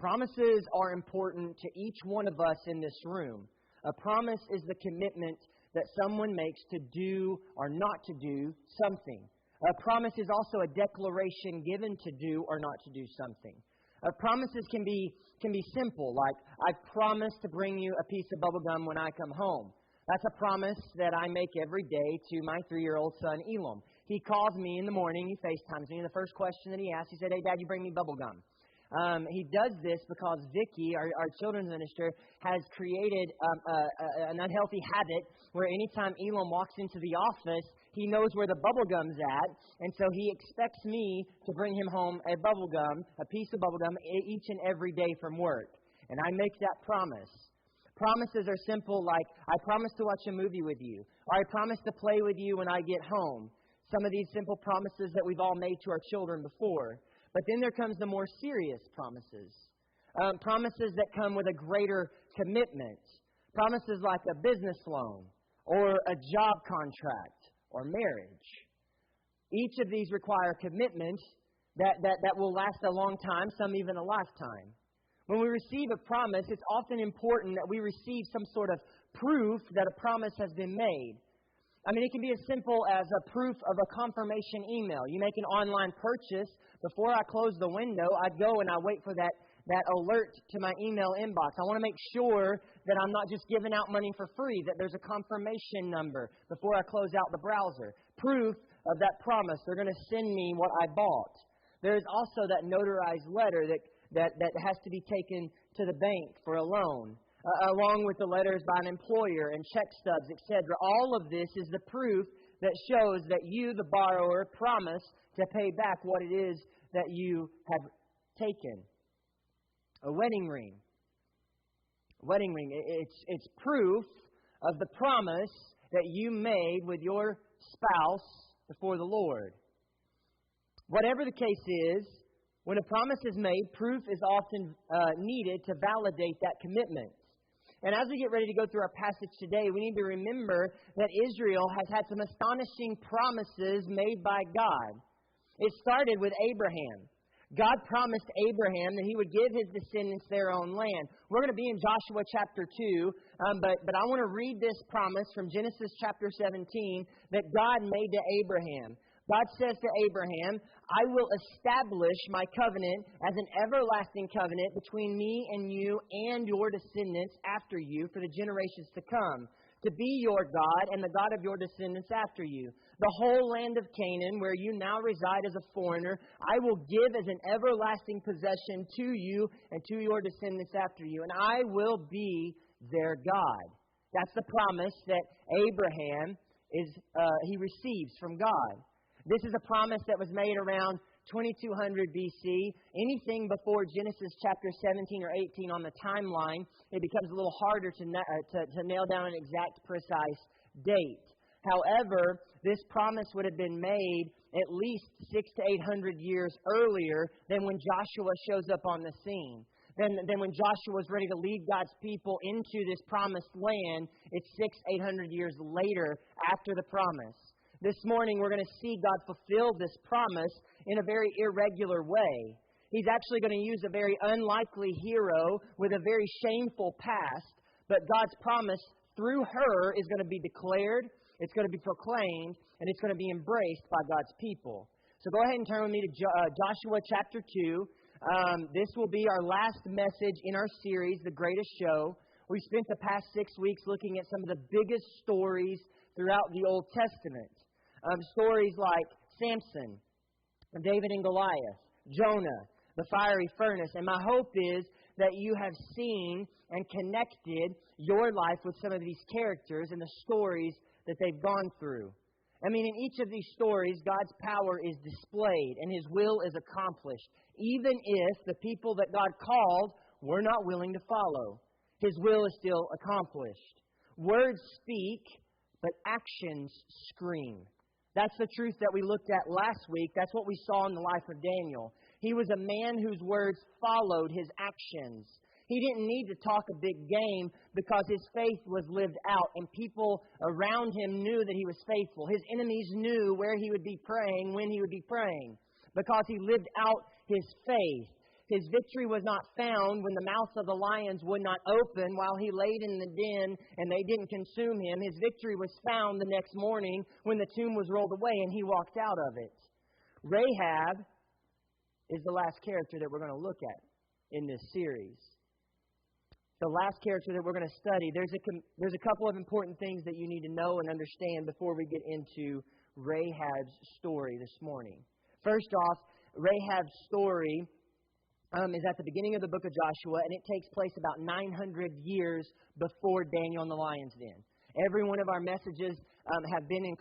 Promises are important to each one of us in this room. A promise is the commitment that someone makes to do or not to do something. A promise is also a declaration given to do or not to do something. Promises can be simple, like, I promise to bring you a piece of bubble gum when I come home. That's a promise that I make every day to my 3-year-old son, Elam. He calls me in the morning, he FaceTimes me, and the first question that he asks, he said, "Hey, Dad, you bring me bubble gum?" He does this because Vicky, our children's minister, has created an unhealthy habit where anytime Elam walks into the office, he knows where the bubble gum's at, and so he expects me to bring him home a piece of bubble gum each and every day from work. And I make that promise. Promises are simple, like, I promise to watch a movie with you, or I promise to play with you when I get home. Some of these simple promises that we've all made to our children before. But then there comes the more serious promises. Promises that come with a greater commitment. Promises like a business loan or a job contract or marriage. Each of these require commitment that will last a long time, some even a lifetime. When we receive a promise, it's often important that we receive some sort of proof that a promise has been made. I mean, it can be as simple as a proof of a confirmation email. You make an online purchase. Before I close the window, I go and I wait for that alert to my email inbox. I want to make sure that I'm not just giving out money for free, that there's a confirmation number before I close out the browser. Proof of that promise. They're going to send me what I bought. There's also that notarized letter that has to be taken to the bank for a loan, along with the letters by an employer and check stubs, etc. All of this is the proof that shows that you, the borrower, promise to pay back what it is that you have taken. A wedding ring. It's proof of the promise that you made with your spouse before the Lord. Whatever the case is, when a promise is made, proof is often needed to validate that commitment. And as we get ready to go through our passage today, we need to remember that Israel has had some astonishing promises made by God. It started with Abraham. God promised Abraham that he would give his descendants their own land. We're going to be in Joshua chapter 2, but I want to read this promise from Genesis chapter 17 that God made to Abraham. God says to Abraham, I will establish my covenant as an everlasting covenant between me and you and your descendants after you for the generations to come, to be your God and the God of your descendants after you. The whole land of Canaan, where you now reside as a foreigner, I will give as an everlasting possession to you and to your descendants after you, and I will be their God. That's the promise that Abraham he receives from God. This is a promise that was made around 2200 BC. Anything before Genesis chapter 17 or 18 on the timeline, it becomes a little harder to nail down an exact, precise date. However, this promise would have been made at least 600 to 800 years earlier than when Joshua shows up on the scene. Then when Joshua was ready to lead God's people into this promised land, it's 600, 800 years later after the promise. This morning, we're going to see God fulfill this promise in a very irregular way. He's actually going to use a very unlikely hero with a very shameful past, but God's promise through her is going to be declared, it's going to be proclaimed, and it's going to be embraced by God's people. So go ahead and turn with me to Joshua chapter 2. This will be our last message in our series, The Greatest Show. We've spent the past 6 weeks looking at some of the biggest stories throughout the Old Testament. Stories like Samson, David and Goliath, Jonah, the fiery furnace. And my hope is that you have seen and connected your life with some of these characters and the stories that they've gone through. I mean, in each of these stories, God's power is displayed and His will is accomplished, even if the people that God called were not willing to follow. His will is still accomplished. Words speak, but actions scream. That's the truth that we looked at last week. That's what we saw in the life of Daniel. He was a man whose words followed his actions. He didn't need to talk a big game because his faith was lived out and people around him knew that he was faithful. His enemies knew where he would be praying, when he would be praying, because he lived out his faith. His victory was not found when the mouths of the lions would not open while he laid in the den and they didn't consume him. His victory was found the next morning when the tomb was rolled away and he walked out of it. Rahab is the last character that we're going to look at in this series. The last character that we're going to study. There's a couple of important things that you need to know and understand before we get into Rahab's story this morning. First off, Rahab's story is at the beginning of the book of Joshua, and it takes place about 900 years before Daniel and the lion's den. Every one of our messages have been in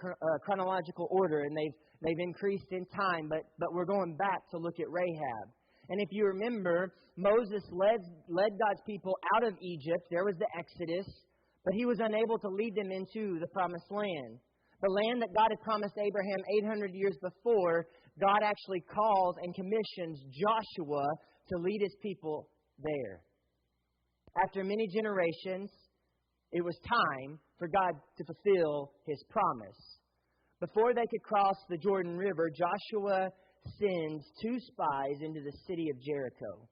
chronological order, and they've increased in time, but we're going back to look at Rahab. And if you remember, Moses led God's people out of Egypt. There was the Exodus, but he was unable to lead them into the promised land. The land that God had promised Abraham 800 years before, God actually calls and commissions Joshua to lead his people there. After many generations, it was time for God to fulfill his promise. Before they could cross the Jordan River, Joshua sends 2 spies into the city of Jericho.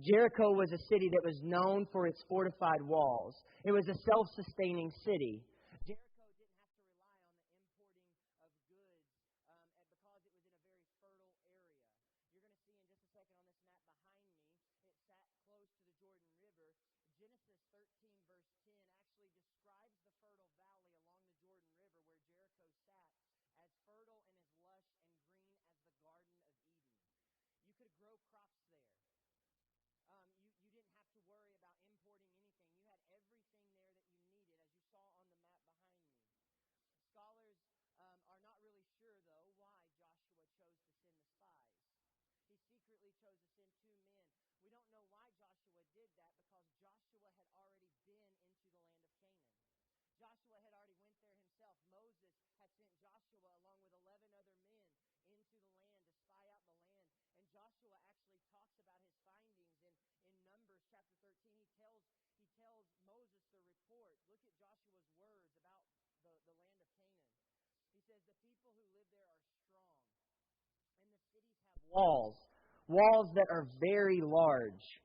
Jericho was a city that was known for its fortified walls. It was a self-sustaining city. Jericho didn't have to rely on the importing of goods because it was in a very fertile area. You're going to see in just a second on this map behind me, it sat close to the Jordan River. Genesis 13 verse 10 actually describes the fertile valley along the Jordan River where Jericho sat as fertile and as lush and green as the Garden of Eden. You could grow crops there. You didn't have to worry about importing anything. You had everything there that you needed, as you saw on the map behind me. Scholars are not really sure, though, why Joshua chose to send the spies. He secretly chose to send 2 men. We don't know why Joshua did that because Joshua had already been into the land of Canaan. Joshua had already went there himself. Moses had sent Joshua along with 11 other men into the land to spy out the land. And Joshua actually talks about his findings in Numbers chapter 13. He tells Moses the report. Look at Joshua's words about the land of Canaan. He says, the people who live there are strong, and the cities have walls that are very large.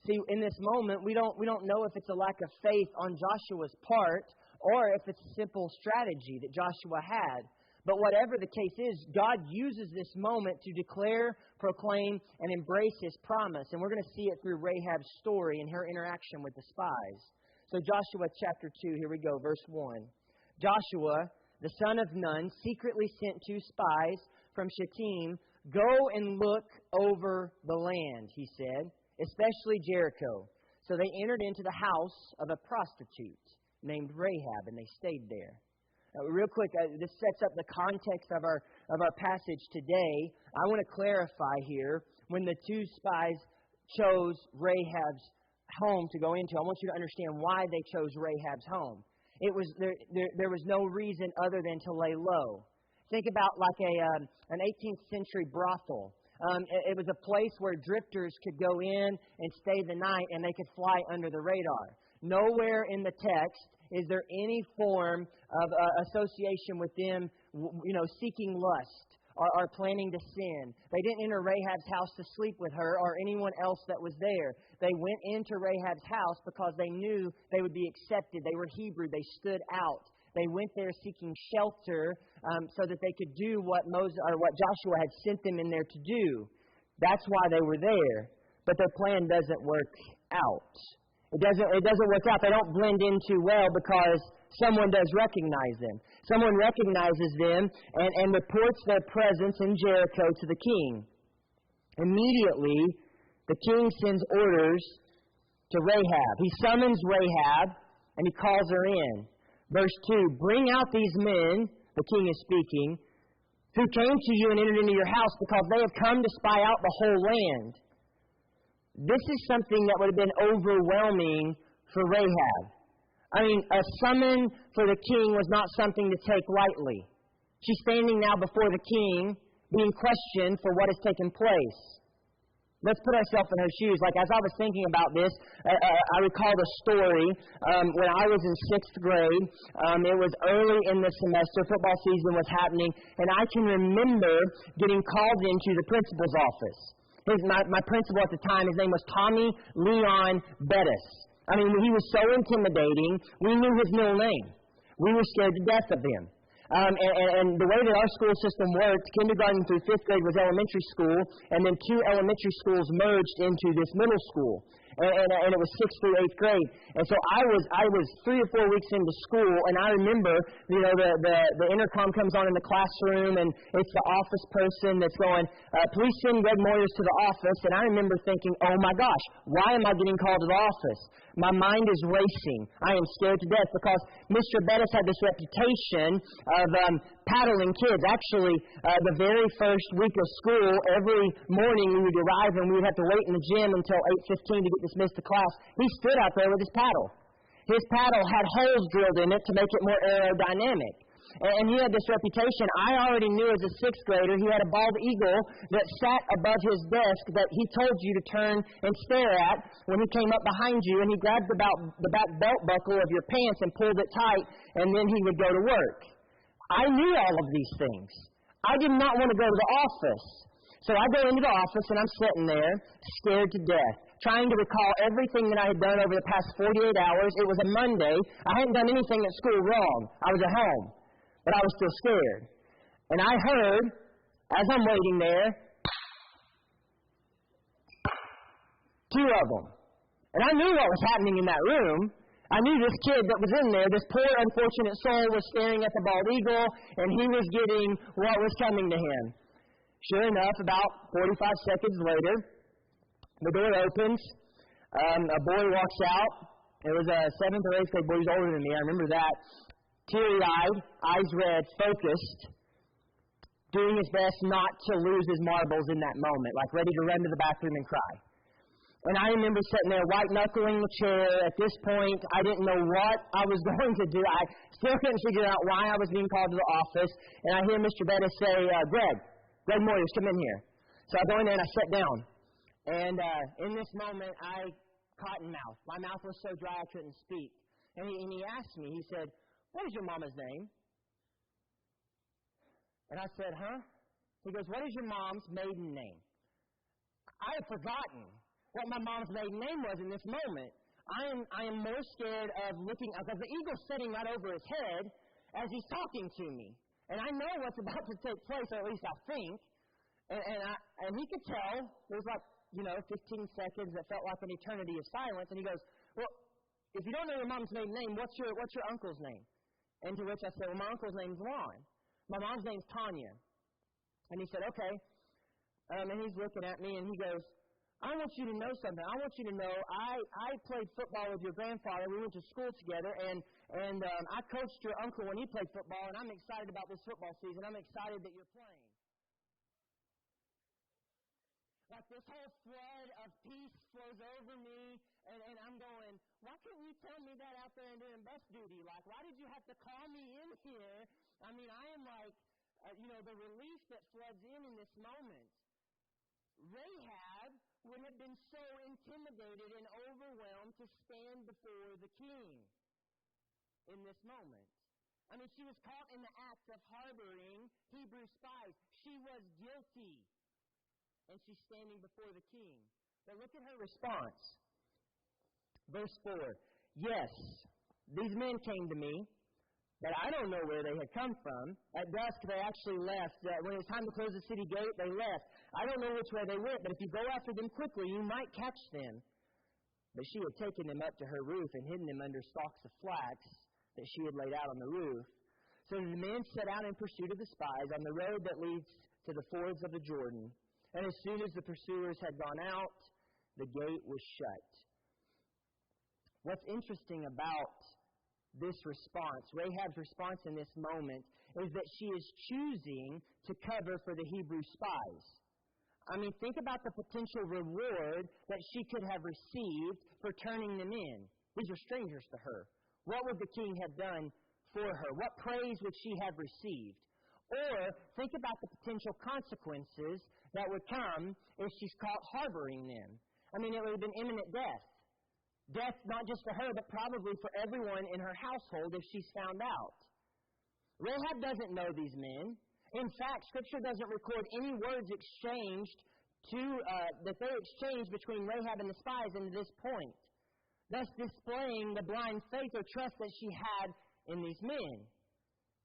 See, in this moment, we don't know if it's a lack of faith on Joshua's part or if it's a simple strategy that Joshua had. But whatever the case is, God uses this moment to declare, proclaim, and embrace his promise. And we're going to see it through Rahab's story and her interaction with the spies. So Joshua chapter 2, here we go, verse 1. Joshua, the son of Nun, secretly sent 2 spies from Shittim. Go and look over the land, he said, especially Jericho. So they entered into the house of a prostitute named Rahab, and they stayed there. Real quick, this sets up the context of our passage today. I want to clarify here, when the 2 spies chose Rahab's home to go into, I want you to understand why they chose Rahab's home. It was there was no reason other than to lay low. Think about like an 18th century brothel. It was a place where drifters could go in and stay the night, and they could fly under the radar. Nowhere in the text is there any form of association with them, seeking lust or planning to sin. They didn't enter Rahab's house to sleep with her or anyone else that was there. They went into Rahab's house because they knew they would be accepted. They were Hebrew. They stood out. They went there seeking shelter so that they could do what Joshua had sent them in there to do. That's why they were there. But their plan doesn't work out. It doesn't work out. They don't blend in too well because someone does recognize them. Someone recognizes them and reports their presence in Jericho to the king. Immediately, the king sends orders to Rahab. He summons Rahab and he calls her in. Verse 2, bring out these men, the king is speaking, who came to you and entered into your house because they have come to spy out the whole land. This is something that would have been overwhelming for Rahab. I mean, a summon for the king was not something to take lightly. She's standing now before the king, being questioned for what has taken place. Let's put ourselves in her shoes. Like, as I was thinking about this, I recalled a story when I was in 6th grade. It was early in the semester. Football season was happening. And I can remember getting called into the principal's office. My principal at the time, his name was Tommy Leon Bettis. I mean, he was so intimidating, we knew his middle name. We were scared to death of him. And the way that our school system worked, kindergarten through 5th grade was elementary school, and then 2 elementary schools merged into this middle school. And it was 6th through 8th grade. And so I was 3 or 4 weeks into school, and I remember, the intercom comes on in the classroom, and it's the office person that's going, please send Greg Moyers to the office. And I remember thinking, oh my gosh, why am I getting called to the office? My mind is racing. I am scared to death because Mr. Bettis had this reputation of paddling kids. Actually, the very first week of school, every morning we would arrive and we would have to wait in the gym until 8:15 to get dismissed to class. He stood out there with his paddle. His paddle had holes drilled in it to make it more aerodynamic. And he had this reputation. I already knew as a 6th grader he had a bald eagle that sat above his desk that he told you to turn and stare at when he came up behind you, and he grabbed the back belt buckle of your pants and pulled it tight, and then he would go to work. I knew all of these things. I did not want to go to the office. So I go into the office, and I'm sitting there, scared to death, trying to recall everything that I had done over the past 48 hours. It was a Monday. I hadn't done anything at school wrong. I was at home. But I was still scared. And I heard, as I'm waiting there, 2 of them. And I knew what was happening in that room. I knew this kid that was in there, this poor unfortunate soul, was staring at the bald eagle, and he was getting what was coming to him. Sure enough, about 45 seconds later, the door opens. A boy walks out. It was a 7th or 8th grade boy. He was older than me. I remember that. Teary-eyed, eyes red, focused, doing his best not to lose his marbles in that moment, like ready to run to the bathroom and cry. And I remember sitting there white-knuckling the chair. At this point, I didn't know what I was going to do. I still couldn't figure out why I was being called to the office. And I hear Mr. Bettis say, Greg Moyers, come in here. So I go in there and I sat down. And in this moment, I cotton mouth. My mouth was so dry I couldn't speak. And he asked me, he said, what is your mama's name? And I said, huh? He goes, what is your mom's maiden name? I had forgotten what my mom's maiden name was in this moment. I am more scared of looking, because the eagle's sitting right over his head as he's talking to me. And I know what's about to take place, or at least I think. And he could tell. There was 15 seconds that felt like an eternity of silence. And he goes, well, if you don't know your mom's maiden name, what's your uncle's name? And to which I said, well, my uncle's name's Lon. My mom's name's Tanya. And he said, okay. And he's looking at me, and he goes, I want you to know something. I want you to know I played football with your grandfather. We went to school together, and I coached your uncle when he played football, and I'm excited about this football season. I'm excited that you're playing. Like this whole flood of peace flows over me, and I'm going, why couldn't you tell me that out there and doing bus duty? Like, why did you have to call me in here? I mean, I am like, the relief that floods in this moment. Rahab would have been so intimidated and overwhelmed to stand before the king in this moment. I mean, she was caught in the act of harboring Hebrew spies. She was guilty. And she's standing before the king. But look at her response. Verse 4. Yes, these men came to me, but I don't know where they had come from. At dusk, they actually left. When it was time to close the city gate, they left. I don't know which way they went, but if you go after them quickly, you might catch them. But she had taken them up to her roof and hidden them under stalks of flax that she had laid out on the roof. So the men set out in pursuit of the spies on the road that leads to the fords of the Jordan. And as soon as the pursuers had gone out, the gate was shut. What's interesting about this response, Rahab's response in this moment, is that she is choosing to cover for the Hebrew spies. I mean, think about the potential reward that she could have received for turning them in. These are strangers to her. What would the king have done for her? What praise would she have received? Or think about the potential consequences that would come if she's caught harboring them. I mean, it would have been imminent death. Death not just for her, but probably for everyone in her household if she's found out. Rahab doesn't know these men. In fact, Scripture doesn't record any words exchanged that they exchanged between Rahab and the spies into this point, thus displaying the blind faith or trust that she had in these men.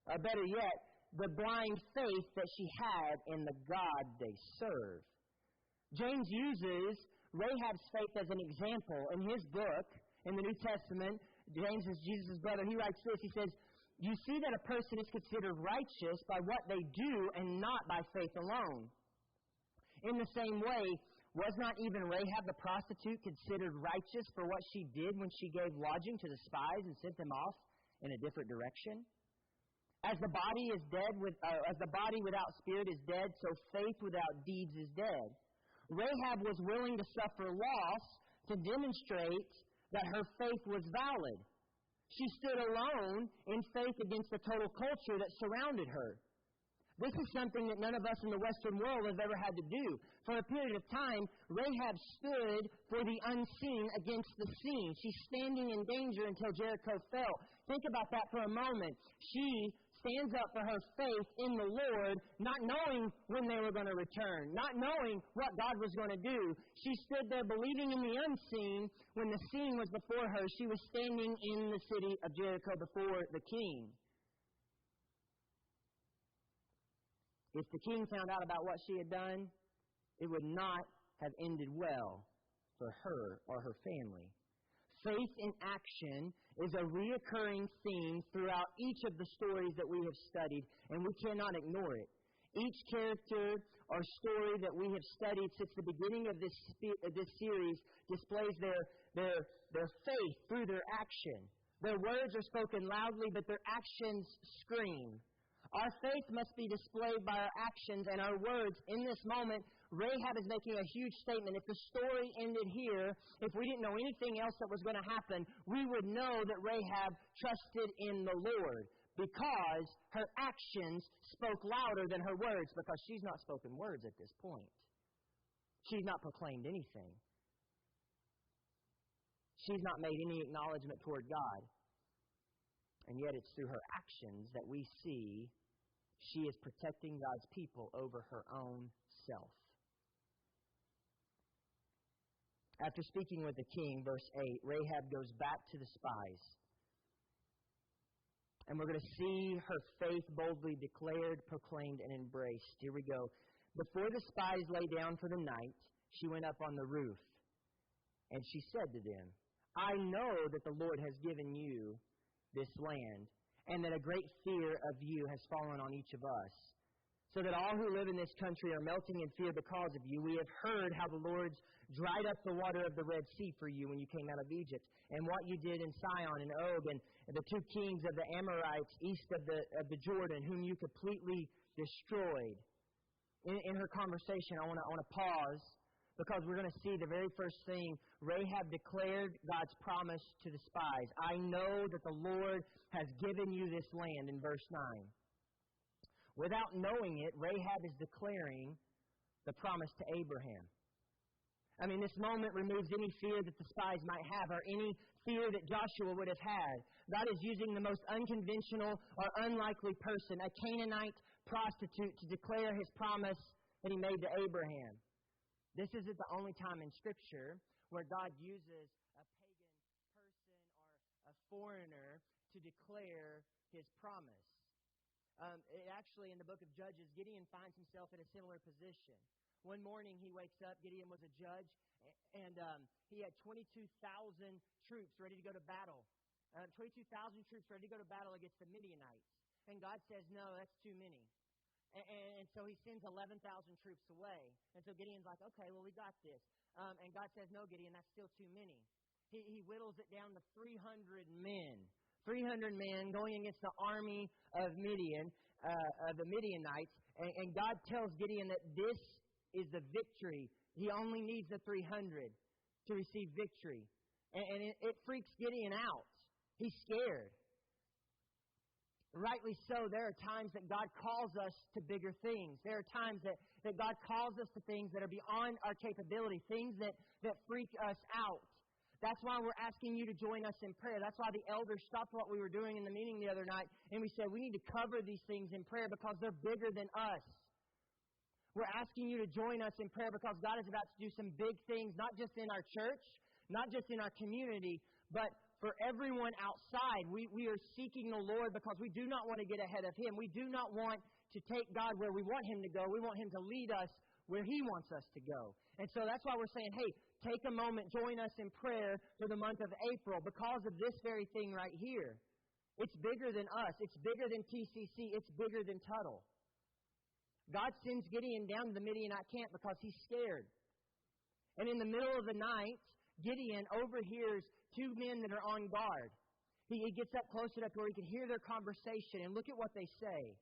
Or better yet, the blind faith that she had in the God they serve. James uses Rahab's faith as an example. In his book, in the New Testament, James is Jesus' brother, he writes this, he says, "You see that a person is considered righteous by what they do and not by faith alone. In the same way, was not even Rahab the prostitute considered righteous for what she did when she gave lodging to the spies and sent them off in a different direction? As the body is dead, as the body without spirit is dead, so faith without deeds is dead. Rahab was willing to suffer loss to demonstrate that her faith was valid. She stood alone in faith against the total culture that surrounded her. This is something that none of us in the Western world have ever had to do. For a period of time, Rahab stood for the unseen against the seen. She's standing in danger until Jericho fell. Think about that for a moment. She stands up for her faith in the Lord, not knowing when they were going to return, not knowing what God was going to do. She stood there believing in the unseen when the seen was before her. She was standing in the city of Jericho before the king. If the king found out about what she had done, it would not have ended well for her or her family. Faith in action is a reoccurring theme throughout each of the stories that we have studied, and we cannot ignore it. Each character or story that we have studied since the beginning of this series displays their faith through their action. Their words are spoken loudly, but their actions scream. Our faith must be displayed by our actions and our words. In this moment, Rahab is making a huge statement. If the story ended here, if we didn't know anything else that was going to happen, we would know that Rahab trusted in the Lord because her actions spoke louder than her words, because she's not spoken words at this point. She's not proclaimed anything. She's not made any acknowledgement toward God. And yet it's through her actions that we see she is protecting God's people over her own self. After speaking with the king, verse 8, Rahab goes back to the spies. And we're going to see her faith boldly declared, proclaimed, and embraced. Here we go. Before the spies lay down for the night, she went up on the roof. And she said to them, "I know that the Lord has given you this land, and that a great fear of you has fallen on each of us, so that all who live in this country are melting in fear because of you. We have heard how the Lord's dried up the water of the Red Sea for you when you came out of Egypt, and what you did in Sihon and Og, and the two kings of the Amorites east of the Jordan, whom you completely destroyed." In her conversation, I want to pause, because we're going to see the very first thing. Rahab declared God's promise to the spies. I know that the Lord has given you this land, in verse 9. Without knowing it, Rahab is declaring the promise to Abraham. I mean, this moment removes any fear that the spies might have, or any fear that Joshua would have had. God is using the most unconventional or unlikely person, a Canaanite prostitute, to declare His promise that He made to Abraham. This isn't the only time in Scripture where God uses a pagan person or a foreigner to declare His promise. Actually, in the book of Judges, Gideon finds himself in a similar position. One morning he wakes up. Gideon was a judge, and he had 22,000 troops ready to go to battle. 22,000 troops ready to go to battle against the Midianites. And God says, "No, that's too many." And so He sends 11,000 troops away. And so Gideon's like, "Okay, well, we got this." And God says, "No, Gideon, that's still too many." He whittles it down to 300 men. 300 men going against the army of Midian, the Midianites. And God tells Gideon that this is the victory. He only needs the 300 to receive victory. And it freaks Gideon out. He's scared. Rightly so, there are times that God calls us to bigger things. There are times that God calls us to things that are beyond our capability, things that freak us out. That's why we're asking you to join us in prayer. That's why the elders stopped what we were doing in the meeting the other night, and we said we need to cover these things in prayer because they're bigger than us. We're asking you to join us in prayer because God is about to do some big things, not just in our church, not just in our community, but for everyone outside. We are seeking the Lord because we do not want to get ahead of Him. We do not want to take God where we want Him to go. We want Him to lead us where He wants us to go. And so that's why we're saying, hey, take a moment, join us in prayer for the month of April because of this very thing right here. It's bigger than us. It's bigger than TCC. It's bigger than Tuttle. God sends Gideon down to the Midianite camp because he's scared. And in the middle of the night, Gideon overhears two men that are on guard. He gets up close enough to where he can hear their conversation, and look at what they say.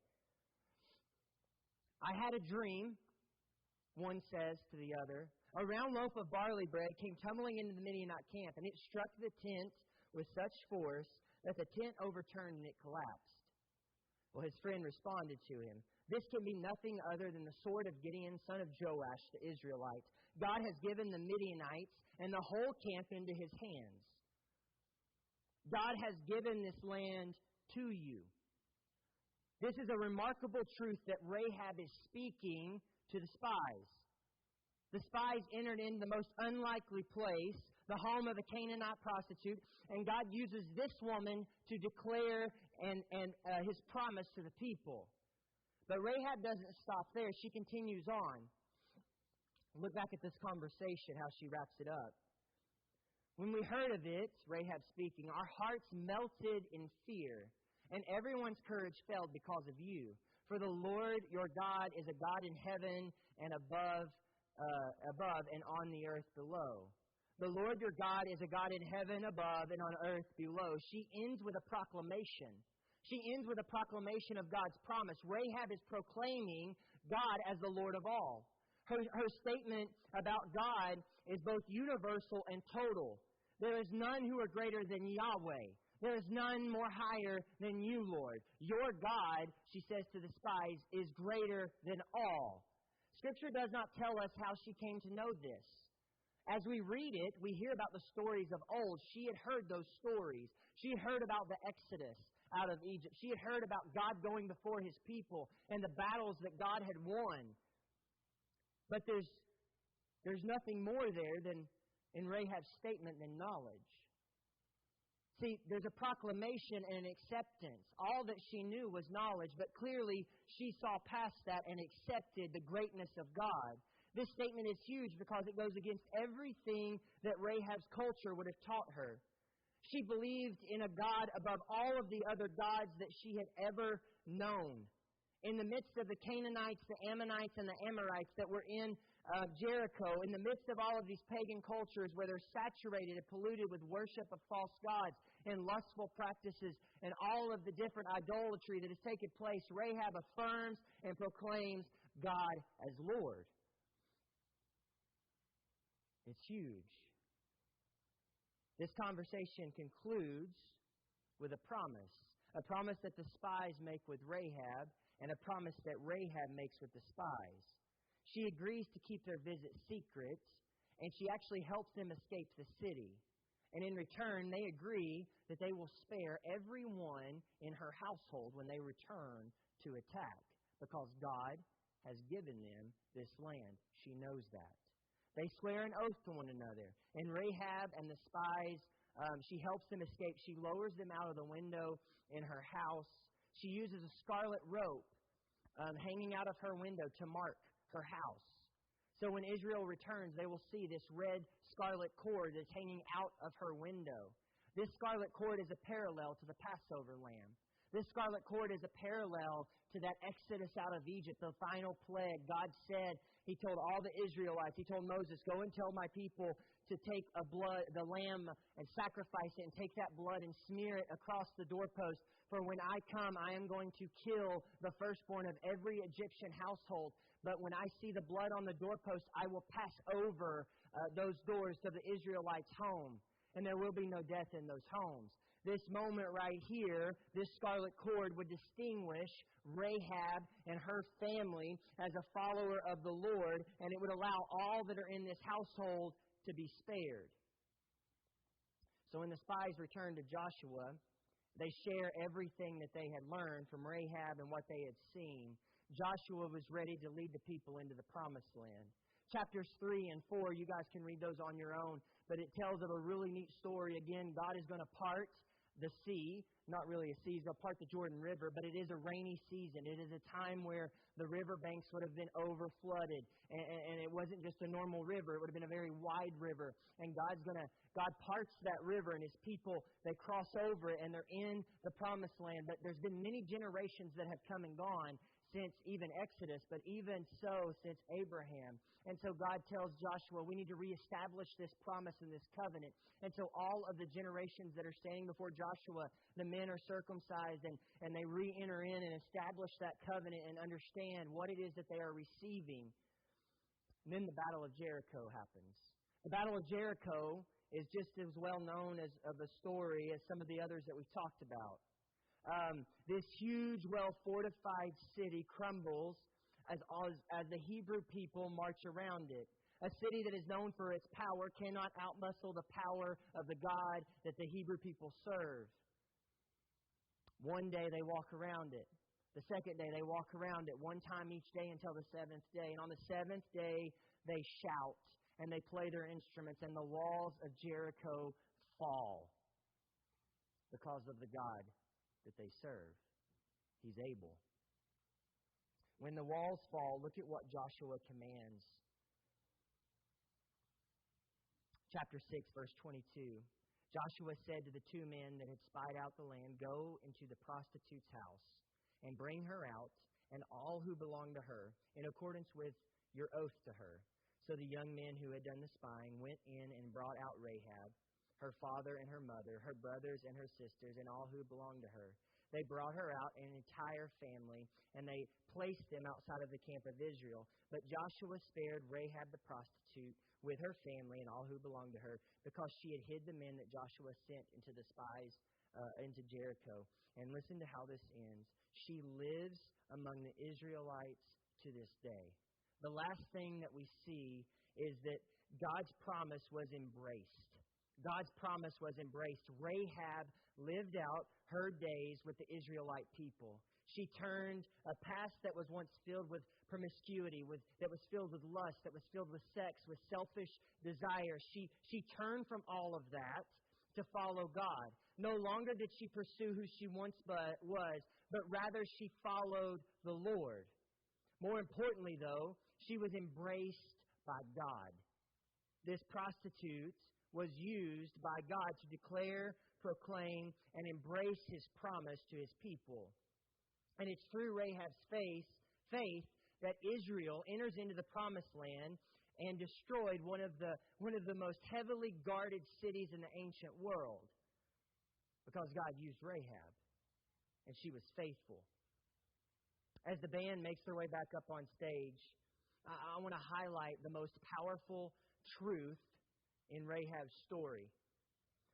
I had a dream, one says to the other. A round loaf of barley bread came tumbling into the Midianite camp, and it struck the tent with such force that the tent overturned and it collapsed. Well, his friend responded to him, this can be nothing other than the sword of Gideon, son of Joash, the Israelite. God has given the Midianites and the whole camp into his hands. God has given this land to you. This is a remarkable truth that Rahab is speaking to the spies. The spies entered in the most unlikely place, the home of a Canaanite prostitute, and God uses this woman to declare His promise to the people. But Rahab doesn't stop there. She continues on. Look back at this conversation, how she wraps it up. When we heard of it, Rahab speaking, our hearts melted in fear, and everyone's courage failed because of you. For the Lord your God is a God in heaven and above and on the earth below. The Lord your God is a God in heaven above and on earth below. She ends with a proclamation. She ends with a proclamation of God's promise. Rahab is proclaiming God as the Lord of all. Her statement about God is both universal and total. There is none who are greater than Yahweh. There is none more higher than you, Lord. Your God, she says to the spies, is greater than all. Scripture does not tell us how she came to know this. As we read it, we hear about the stories of old. She had heard those stories. She had heard about the Exodus out of Egypt. She had heard about God going before His people and the battles that God had won. But there's nothing more there than in Rahab's statement than knowledge. See, there's a proclamation and an acceptance. All that she knew was knowledge, but clearly she saw past that and accepted the greatness of God. This statement is huge because it goes against everything that Rahab's culture would have taught her. She believed in a God above all of the other gods that she had ever known. In the midst of the Canaanites, the Ammonites, and the Amorites that were in Jericho, in the midst of all of these pagan cultures where they're saturated and polluted with worship of false gods and lustful practices and all of the different idolatry that has taken place, Rahab affirms and proclaims God as Lord. It's huge. This conversation concludes with a promise that the spies make with Rahab, and a promise that Rahab makes with the spies. She agrees to keep their visit secret, and she actually helps them escape the city. And in return, they agree that they will spare everyone in her household when they return to attack, because God has given them this land. She knows that. They swear an oath to one another. And Rahab and the spies, she helps them escape. She lowers them out of the window in her house. She uses a scarlet rope hanging out of her window to mark her house. So when Israel returns, they will see this red scarlet cord that's hanging out of her window. This scarlet cord is a parallel to the Passover lamb. This scarlet cord is a parallel to that Exodus out of Egypt, the final plague. God said, He told all the Israelites, He told Moses, go and tell my people to take the lamb and sacrifice it and take that blood and smear it across the doorpost. For when I come, I am going to kill the firstborn of every Egyptian household. But when I see the blood on the doorpost, I will pass over those doors to the Israelites' home. And there will be no death in those homes. This moment right here, this scarlet cord would distinguish Rahab and her family as a follower of the Lord, and it would allow all that are in this household to be spared. So when the spies return to Joshua, they share everything that they had learned from Rahab and what they had seen. Joshua was ready to lead the people into the promised land. Chapters 3 and 4, you guys can read those on your own, but it tells of a really neat story. Again, God is going to part the sea, not really a sea, they'll part the Jordan River, but it is a rainy season. It is a time where the riverbanks would have been over-flooded, and it wasn't just a normal river, it would have been a very wide river. And God parts that river, and His people, they cross over it, and they're in the promised land. But there's been many generations that have come and gone since even Exodus, but even so since Abraham. And so God tells Joshua, we need to reestablish this promise and this covenant. And so all of the generations that are standing before Joshua, the men are circumcised, and they re-enter in and establish that covenant and understand what it is that they are receiving. And then the Battle of Jericho happens. The Battle of Jericho is just as well known of a story as some of the others that we've talked about. This huge, well-fortified city crumbles as the Hebrew people march around it. A city that is known for its power cannot outmuscle the power of the God that the Hebrew people serve. One day they walk around it. The second day they walk around it. One time each day until the seventh day. And on the seventh day they shout and they play their instruments, and the walls of Jericho fall because of the God that they serve. He's able. When the walls fall, look at what Joshua commands. Chapter 6, verse 22. Joshua said to the two men that had spied out the land, "Go into the prostitute's house and bring her out and all who belong to her, in accordance with your oath to her." So the young men who had done the spying went in and brought out Rahab, her father and her mother, her brothers and her sisters, and all who belonged to her. They brought her out, an entire family, and they placed them outside of the camp of Israel. But Joshua spared Rahab the prostitute with her family and all who belonged to her, because she had hid the men that Joshua sent into the spies into Jericho. And listen to how this ends. She lives among the Israelites to this day. The last thing that we see is that God's promise was embraced. God's promise was embraced. Rahab lived out her days with the Israelite people. She turned a past that was once filled with promiscuity, that was filled with lust, that was filled with sex, with selfish desire. She turned from all of that to follow God. No longer did she pursue who she once was, but rather she followed the Lord. More importantly, though, she was embraced by God. This prostitute was used by God to declare, proclaim, and embrace His promise to His people. And it's through Rahab's faith that Israel enters into the promised land and destroyed one of the most heavily guarded cities in the ancient world, because God used Rahab, and she was faithful. As the band makes their way back up on stage, I want to highlight the most powerful truth in Rahab's story.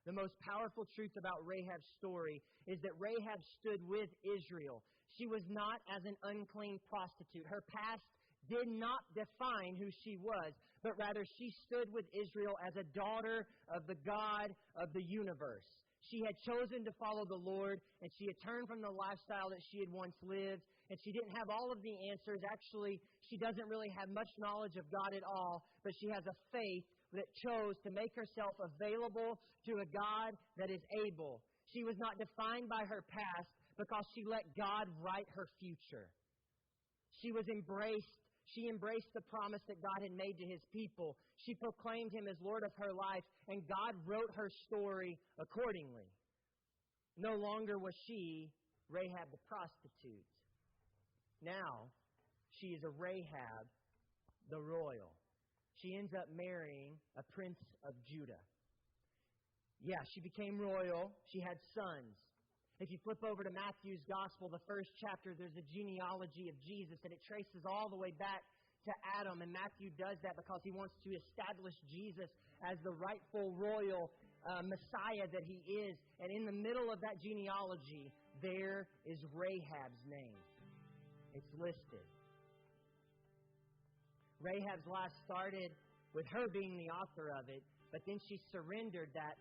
The most powerful truth about Rahab's story is that Rahab stood with Israel. She was not as an unclean prostitute. Her past did not define who she was, but rather she stood with Israel as a daughter of the God of the universe. She had chosen to follow the Lord, and she had turned from the lifestyle that she had once lived, and she didn't have all of the answers. Actually, she doesn't really have much knowledge of God at all, but she has a faith that chose to make herself available to a God that is able. She was not defined by her past because she let God write her future. She embraced the promise that God had made to His people. She proclaimed Him as Lord of her life, and God wrote her story accordingly. No longer was she Rahab the prostitute. Now, she is a Rahab the royal. She ends up marrying a prince of Judah. Yeah, she became royal. She had sons. If you flip over to Matthew's Gospel, the first chapter, there's a genealogy of Jesus, and it traces all the way back to Adam. And Matthew does that because he wants to establish Jesus as the rightful royal Messiah that He is. And in the middle of that genealogy, there is Rahab's name. It's listed. Rahab's life started with her being the author of it, but then she surrendered that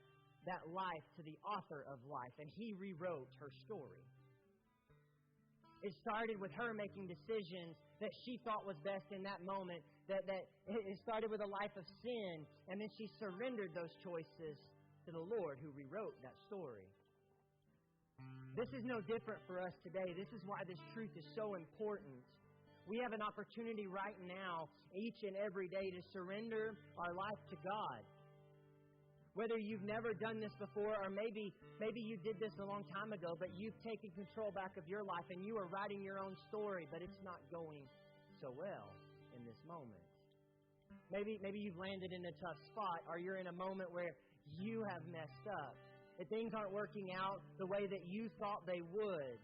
life to the author of life, and He rewrote her story. It started with her making decisions that she thought was best in that moment. That it started with a life of sin, and then she surrendered those choices to the Lord who rewrote that story. This is no different for us today. This is why this truth is so important. We have an opportunity right now, each and every day, to surrender our life to God. Whether you've never done this before, or maybe you did this a long time ago, but you've taken control back of your life and you are writing your own story, but it's not going so well in this moment. Maybe you've landed in a tough spot, or you're in a moment where you have messed up. That things aren't working out the way that you thought they would.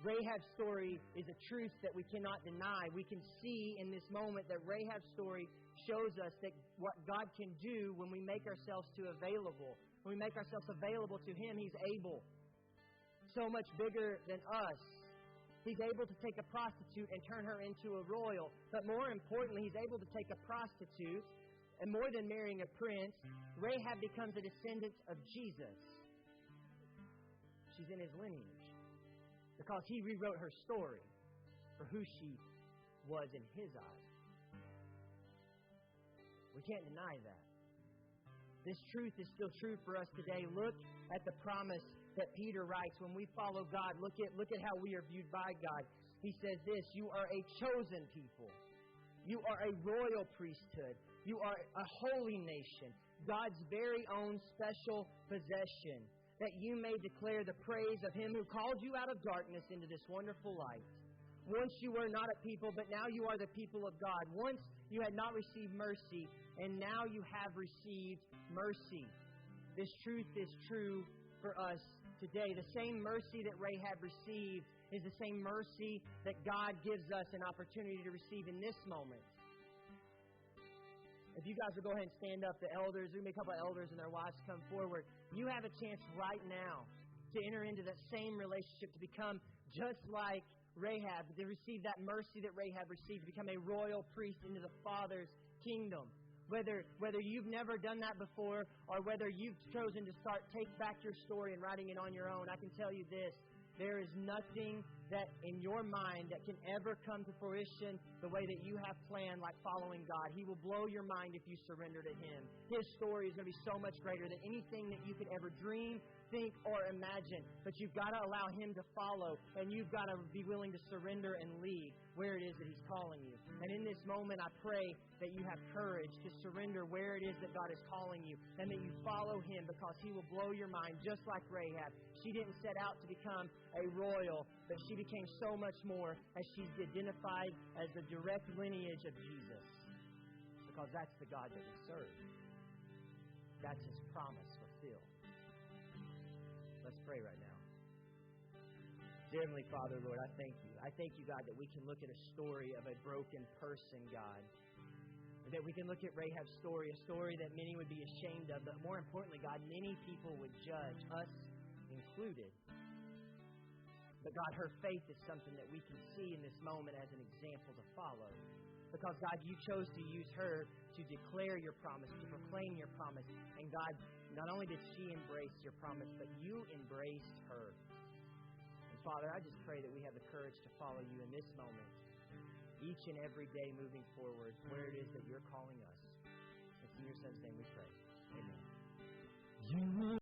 Rahab's story is a truth that we cannot deny. We can see in this moment that Rahab's story shows us that what God can do when we make ourselves available. When we make ourselves available to Him, He's able. So much bigger than us. He's able to take a prostitute and turn her into a royal. But more importantly, He's able to take a prostitute, and more than marrying a prince, Rahab becomes a descendant of Jesus. She's in His lineage. Because He rewrote her story for who she was in His eyes. We can't deny that. This truth is still true for us today. Look at the promise that Peter writes when we follow God. Look at how we are viewed by God. He says this: you are a chosen people. You are a royal priesthood. You are a holy nation, God's very own special possession, that you may declare the praise of Him who called you out of darkness into this wonderful light. Once you were not a people, but now you are the people of God. Once you had not received mercy, and now you have received mercy. This truth is true for us today. The same mercy that Rahab received is the same mercy that God gives us an opportunity to receive in this moment. If you guys will go ahead and stand up, the elders, there's going to be a couple of elders and their wives come forward. You have a chance right now to enter into that same relationship, to become just like Rahab, to receive that mercy that Rahab received, to become a royal priest into the Father's kingdom. Whether you've never done that before, or whether you've chosen to take back your story and writing it on your own, I can tell you this: there is nothing that in your mind that can ever come to fruition the way that you have planned, like following God. He will blow your mind if you surrender to Him. His story is going to be so much greater than anything that you could ever dream, think, or imagine. But you've got to allow Him to follow, and you've got to be willing to surrender and lead where it is that He's calling you. And in this moment, I pray that you have courage to surrender where it is that God is calling you, and that you follow Him, because He will blow your mind, just like Rahab. She didn't set out to become a royal, but she became so much more as she's identified as the direct lineage of Jesus. Because that's the God that we serve. That's His promise fulfilled. Let's pray right now. Dear Heavenly Father, Lord, I thank you. I thank you, God, that we can look at a story of a broken person, God. That we can look at Rahab's story, a story that many would be ashamed of, but more importantly, God, many people would judge, us included. But God, her faith is something that we can see in this moment as an example to follow. Because, God, you chose to use her to declare your promise, to proclaim your promise. And, God, not only did she embrace your promise, but you embraced her. And, Father, I just pray that we have the courage to follow you in this moment, each and every day moving forward, where it is that you're calling us. It's in your Son's name we pray. Amen.